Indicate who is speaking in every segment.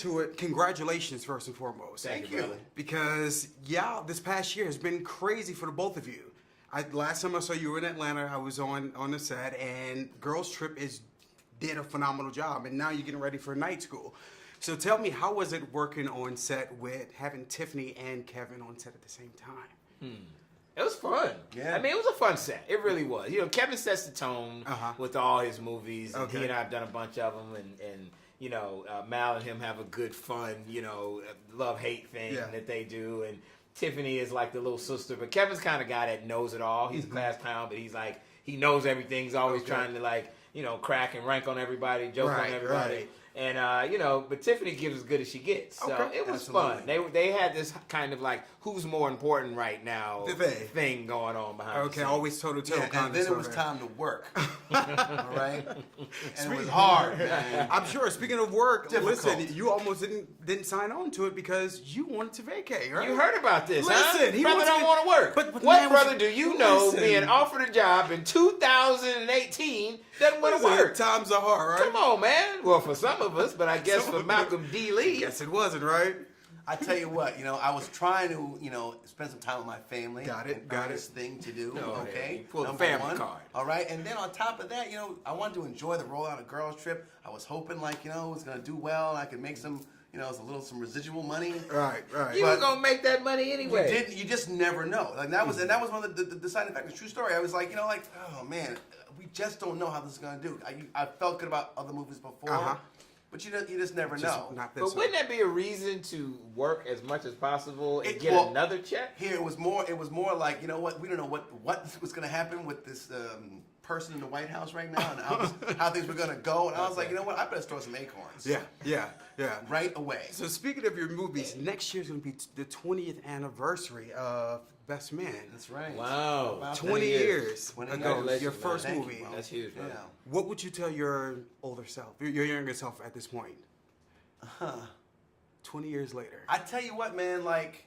Speaker 1: into it, congratulations first and foremost.
Speaker 2: Thank you.
Speaker 1: Because, this past year has been crazy for the both of you. Last time I saw you were in Atlanta, I was on the set, and Girls Trip did a phenomenal job, and now you're getting ready for night school. So tell me, how was it working on set with having Tiffany and Kevin on set at the same time?
Speaker 3: It was fun.
Speaker 2: Yeah.
Speaker 3: I mean, it was a fun set. It really was. You know, Kevin sets the tone with all his movies. And
Speaker 1: Okay.
Speaker 3: he and I have done a bunch of them. And you know, Mal and him have a good, fun, you know, love-hate thing that they do. And Tiffany is like the little sister. But Kevin's kind of guy that knows it all. He's a class clown, but he's like, he knows everything. He's always trying to, like, you know, crack and rank on everybody, joke on everybody.
Speaker 1: Right.
Speaker 3: And, you know, but Tiffany gives as good as she gets. So it was fun. They had this kind of like, who's more important right now thing going on behind the scenes.
Speaker 1: Always toe-to-toe.
Speaker 2: Yeah, and then it was time to work. All right? And it was hard, man.
Speaker 1: I'm sure. Speaking of work,
Speaker 2: Difficult.
Speaker 1: listen, you almost didn't sign on to it because you wanted to vacate, right?
Speaker 3: You heard about this,
Speaker 1: Listen, he
Speaker 3: brother
Speaker 1: wants
Speaker 3: don't
Speaker 1: to-
Speaker 3: want to work.
Speaker 1: but
Speaker 3: What
Speaker 1: man,
Speaker 3: brother do you know
Speaker 1: listen.
Speaker 3: being offered a job in 2018 doesn't want to work?
Speaker 1: Times are hard, right?
Speaker 3: Come on, man. Well, for some of us, but I guess for Malcolm D. Lee.
Speaker 1: Yes, it wasn't, right?
Speaker 2: I tell you what, you know, I was trying to, you know, spend some time with my family.
Speaker 1: Got it.
Speaker 2: Earnest thing to do. Okay.
Speaker 3: You pulled the
Speaker 2: Number
Speaker 3: family
Speaker 2: one.
Speaker 3: card.
Speaker 2: All right. And then on top of that, you know, I wanted to enjoy the rollout of Girls Trip. I was hoping, like, you know, it was going to do well. And I could make some, you know, some residual money.
Speaker 1: Right.
Speaker 3: You were going to make that money anyway.
Speaker 2: You just never know. Like that was one of the deciding factors. True story. I was like, you know, like, oh man, we just don't know how this is going to do. I felt good about other movies before. But you just never know.
Speaker 1: Not this
Speaker 3: But wouldn't that be a reason to work as much as possible and get
Speaker 2: well,
Speaker 3: another check?
Speaker 2: Here it was more like, you know what, we don't know what was going to happen with this person in the White House right now and how things were going to go. And I was like, you know what, I better throw some acorns.
Speaker 1: Yeah.
Speaker 2: Right away.
Speaker 1: So speaking of your movies, next year's going to be the 20th anniversary of Best Man.
Speaker 2: That's right.
Speaker 3: Wow.
Speaker 2: About
Speaker 1: 20 years
Speaker 2: 20
Speaker 1: ago,
Speaker 2: years.
Speaker 1: your first
Speaker 2: Thank you,
Speaker 1: movie.
Speaker 2: bro.
Speaker 3: That's huge, man.
Speaker 2: Yeah.
Speaker 1: What would you tell your older self, your younger self at this point? 20 years later.
Speaker 2: I tell you what, man, like,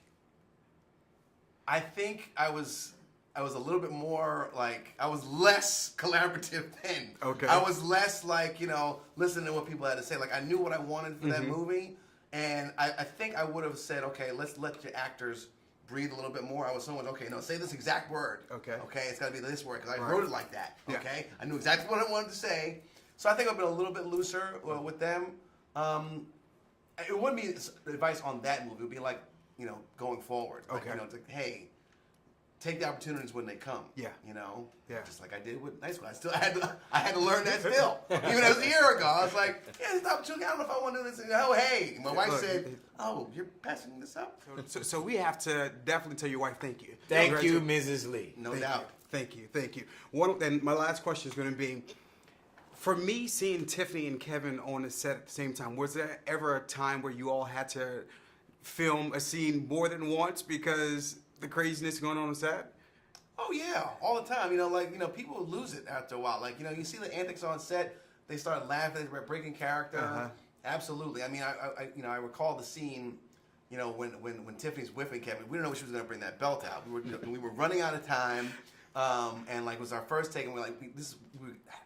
Speaker 2: I think I was a little bit more, like, I was less collaborative then.
Speaker 1: Okay.
Speaker 2: I was less, like, you know, listening to what people had to say. Like, I knew what I wanted for that movie, and I think I would have said, okay, let's let your actors breathe a little bit more. I was someone, okay, no, say this exact word.
Speaker 1: Okay.
Speaker 2: Okay, it's got to be this word, because I
Speaker 1: Right.
Speaker 2: wrote it like that,
Speaker 1: Yeah.
Speaker 2: okay? I knew exactly what I wanted to say. So I think I've been a little bit looser with them. It wouldn't be advice on that movie. It would be like, you know, going forward. Like,
Speaker 1: Okay.
Speaker 2: you know, it's like, hey, take the opportunities when they come.
Speaker 1: Yeah.
Speaker 2: You know?
Speaker 1: Yeah.
Speaker 2: Just like I did with Night School. I had to learn that still. Even as a year ago. I was like, yeah, this opportunity, I don't know if I want to do this. Oh, hey. My wife said, oh, you're passing this up?
Speaker 1: So we have to definitely tell your wife thank you.
Speaker 3: Thank you, Mrs. Lee.
Speaker 2: No doubt.
Speaker 1: Thank you. And my last question is going to be, for me, seeing Tiffany and Kevin on the set at the same time, was there ever a time where you all had to film a scene more than once because the craziness going on set?
Speaker 2: Oh yeah, all the time. You know, like, you know, people lose it after a while. Like, you know, you see the antics on set, they start laughing, they're breaking character. Absolutely. I mean, I recall the scene, you know, when Tiffany's whipping Kevin. We didn't know she was going to bring that belt out. We were running out of time, and like it was our first take, and we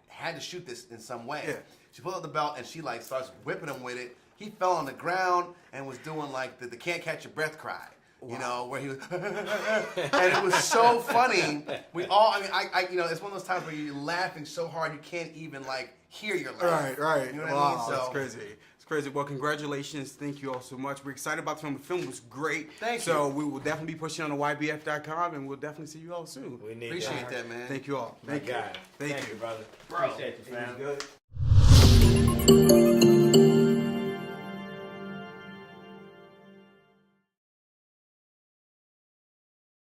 Speaker 2: had to shoot this in some way.
Speaker 1: Yeah.
Speaker 2: She pulled out the belt and she like starts whipping him with it. He fell on the ground and was doing like the can't catch your breath cry. Wow. You know, where he was, and it was so funny. We all, I, you know, it's one of those times where you're laughing so hard you can't even like hear your laugh.
Speaker 1: Right.
Speaker 2: You know what
Speaker 1: Wow,
Speaker 2: I mean? So,
Speaker 1: that's crazy. It's crazy. Well, congratulations. Thank you all so much. We're excited about the film. The film was great.
Speaker 2: Thank you.
Speaker 1: So we will definitely be pushing on the YBF.com, and we'll definitely see you all soon.
Speaker 3: We need
Speaker 2: appreciate that, man.
Speaker 1: Thank you all.
Speaker 3: Thank you, brother.
Speaker 1: Bro.
Speaker 3: Appreciate you, fam.
Speaker 1: Good.